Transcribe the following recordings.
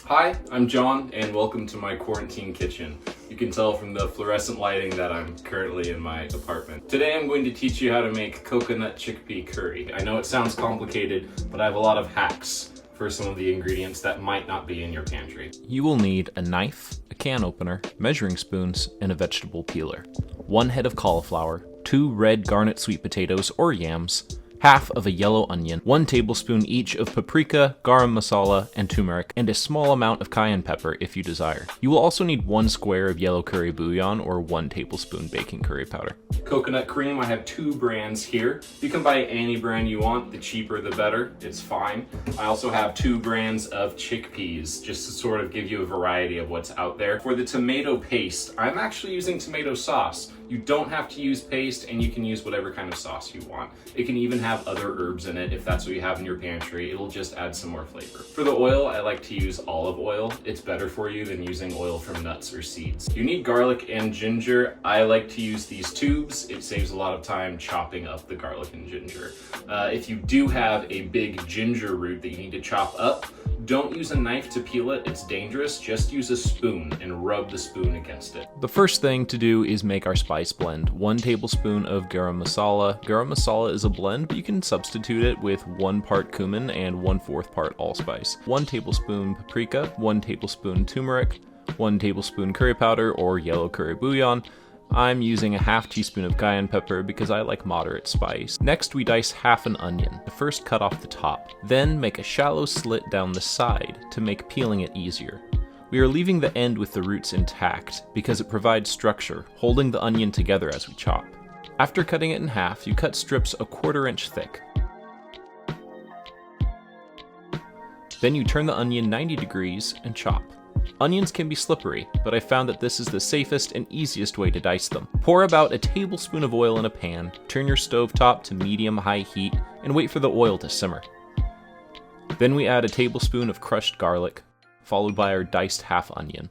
Hi, I'm John, and welcome to my quarantine kitchen. You can tell from the fluorescent lighting that I'm currently in my apartment. Today I'm going to teach you how to make coconut chickpea curry. I know it sounds complicated, but I have a lot of hacks for some of the ingredients that might not be in your pantry. You will need a knife, a can opener, measuring spoons, and a vegetable peeler. 1 head of cauliflower, 2 red garnet sweet potatoes or yams, half of a yellow onion, 1 tablespoon each of paprika, garam masala, and turmeric, and a small amount of cayenne pepper if you desire. You will also need 1 square of yellow curry bouillon or 1 tablespoon baking curry powder. Coconut cream, I have 2 brands here. You can buy any brand you want, the cheaper the better, it's fine. I also have 2 brands of chickpeas, just to sort of give you a variety of what's out there. For the tomato paste, I'm actually using tomato sauce. You don't have to use paste, and you can use whatever kind of sauce you want. It can even have other herbs in it if that's what you have in your pantry. It'll just add some more flavor. For the oil, I like to use olive oil. It's better for you than using oil from nuts or seeds. You need garlic and ginger. I like to use these tubes. It saves a lot of time chopping up the garlic and ginger. If you do have a big ginger root that you need to chop up, don't use a knife to peel it, it's dangerous. Just use a spoon and rub the spoon against it. The first thing to do is make our spice blend. 1 tablespoon of garam masala. Garam masala is a blend, but you can substitute it with 1 part cumin and 1/4 part allspice. 1 tablespoon paprika, 1 tablespoon turmeric, 1 tablespoon curry powder or yellow curry bouillon. I'm using a half teaspoon of cayenne pepper because I like moderate spice. Next, we dice half an onion. First, cut off the top. Then make a shallow slit down the side to make peeling it easier. We are leaving the end with the roots intact because it provides structure, holding the onion together as we chop. After cutting it in half, you cut strips 1/4 inch thick. Then you turn the onion 90 degrees and chop. Onions can be slippery, but I found that this is the safest and easiest way to dice them. Pour about a tablespoon of oil in a pan, turn your stovetop to medium-high heat, and wait for the oil to simmer. Then we add a tablespoon of crushed garlic, followed by our diced half onion.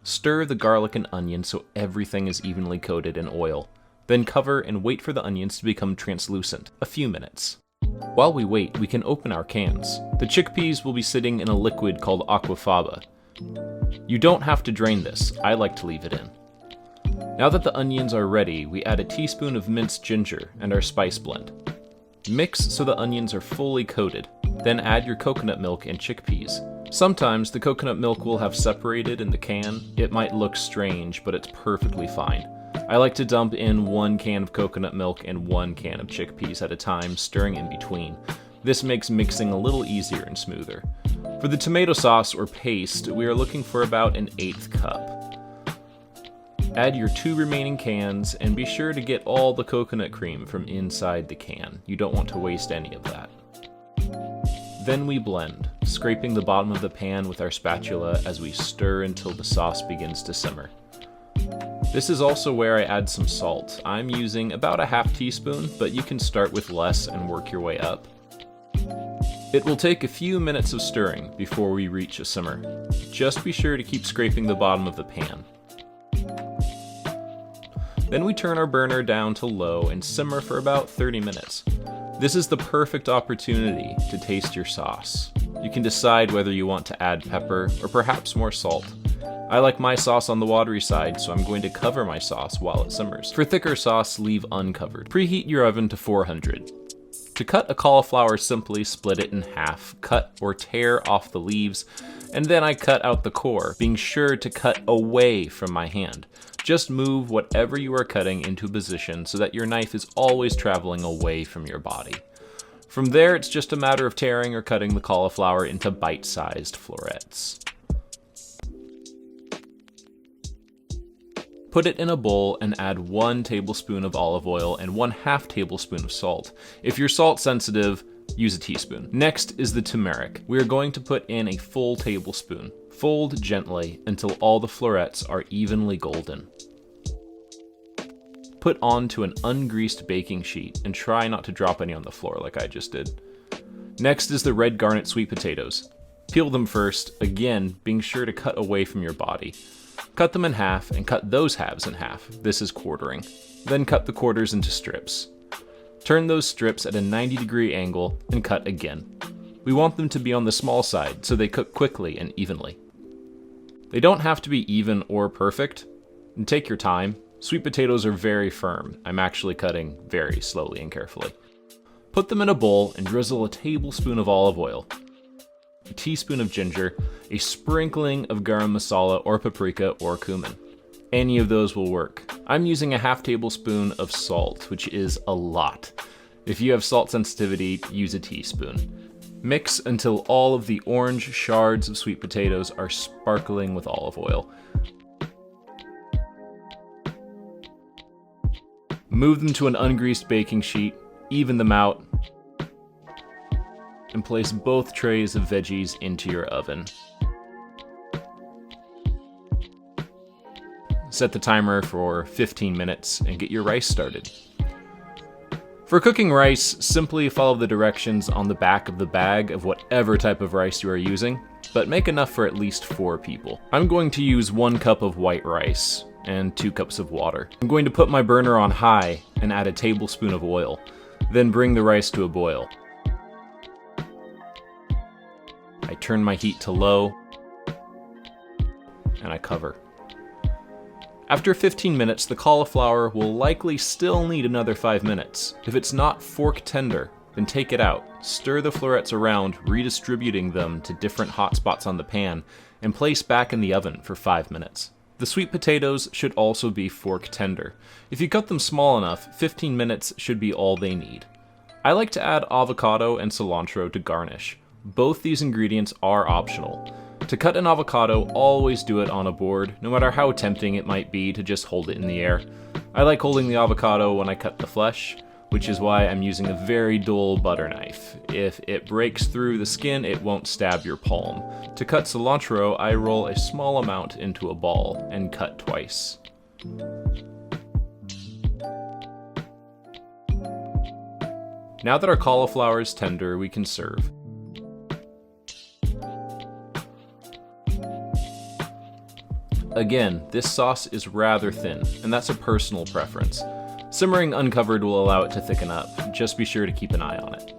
Stir the garlic and onion so everything is evenly coated in oil. Then cover and wait for the onions to become translucent, a few minutes. While we wait, we can open our cans. The chickpeas will be sitting in a liquid called aquafaba. You don't have to drain this, I like to leave it in. Now that the onions are ready, we add a teaspoon of minced ginger and our spice blend. Mix so the onions are fully coated, then add your coconut milk and chickpeas. Sometimes the coconut milk will have separated in the can. It might look strange, but it's perfectly fine. I like to dump in 1 can of coconut milk and 1 can of chickpeas at a time, stirring in between. This makes mixing a little easier and smoother. For the tomato sauce or paste, we are looking for about 1/8 cup. Add your 2 remaining cans and be sure to get all the coconut cream from inside the can. You don't want to waste any of that. Then we blend, scraping the bottom of the pan with our spatula as we stir until the sauce begins to simmer. This is also where I add some salt. I'm using about a half teaspoon, but you can start with less and work your way up. It will take a few minutes of stirring before we reach a simmer. Just be sure to keep scraping the bottom of the pan. Then we turn our burner down to low and simmer for about 30 minutes. This is the perfect opportunity to taste your sauce. You can decide whether you want to add pepper or perhaps more salt. I like my sauce on the watery side, so I'm going to cover my sauce while it simmers. For thicker sauce, leave uncovered. Preheat your oven to 400. To cut a cauliflower, simply split it in half, cut or tear off the leaves, and then I cut out the core, being sure to cut away from my hand. Just move whatever you are cutting into a position so that your knife is always traveling away from your body. From there, it's just a matter of tearing or cutting the cauliflower into bite-sized florets. Put it in a bowl and add 1 tablespoon of olive oil and 1/2 tablespoon of salt. If you're salt sensitive, use a teaspoon. Next is the turmeric. We are going to put in a full tablespoon. Fold gently until all the florets are evenly golden. Put onto an ungreased baking sheet and try not to drop any on the floor like I just did. Next is the red garnet sweet potatoes. Peel them first, again being sure to cut away from your body. Cut them in half and cut those halves in half. This is quartering. Then cut the quarters into strips. Turn those strips at a 90-degree angle and cut again. We want them to be on the small side so they cook quickly and evenly. They don't have to be even or perfect, and take your time. Sweet potatoes are very firm. I'm actually cutting very slowly and carefully. Put them in a bowl and drizzle a tablespoon of olive oil, a teaspoon of ginger, a sprinkling of garam masala or paprika or cumin. Any of those will work. I'm using a half tablespoon of salt, which is a lot. If you have salt sensitivity, use a teaspoon. Mix until all of the orange shards of sweet potatoes are sparkling with olive oil. Move them to an ungreased baking sheet, even them out, and place both trays of veggies into your oven. Set the timer for 15 minutes and get your rice started. For cooking rice, simply follow the directions on the back of the bag of whatever type of rice you are using, but make enough for at least 4 people. I'm going to use 1 cup of white rice and 2 cups of water. I'm going to put my burner on high and add a tablespoon of oil, then bring the rice to a boil. I turn my heat to low, and I cover. After 15 minutes, the cauliflower will likely still need another 5 minutes. If it's not fork tender, then take it out, stir the florets around, redistributing them to different hot spots on the pan, and place back in the oven for 5 minutes. The sweet potatoes should also be fork tender. If you cut them small enough, 15 minutes should be all they need. I like to add avocado and cilantro to garnish. Both these ingredients are optional. To cut an avocado, always do it on a board, no matter how tempting it might be to just hold it in the air. I like holding the avocado when I cut the flesh, which is why I'm using a very dull butter knife. If it breaks through the skin, it won't stab your palm. To cut cilantro, I roll a small amount into a ball and cut twice. Now that our cauliflower is tender, we can serve. Again, this sauce is rather thin, and that's a personal preference. Simmering uncovered will allow it to thicken up. Just be sure to keep an eye on it.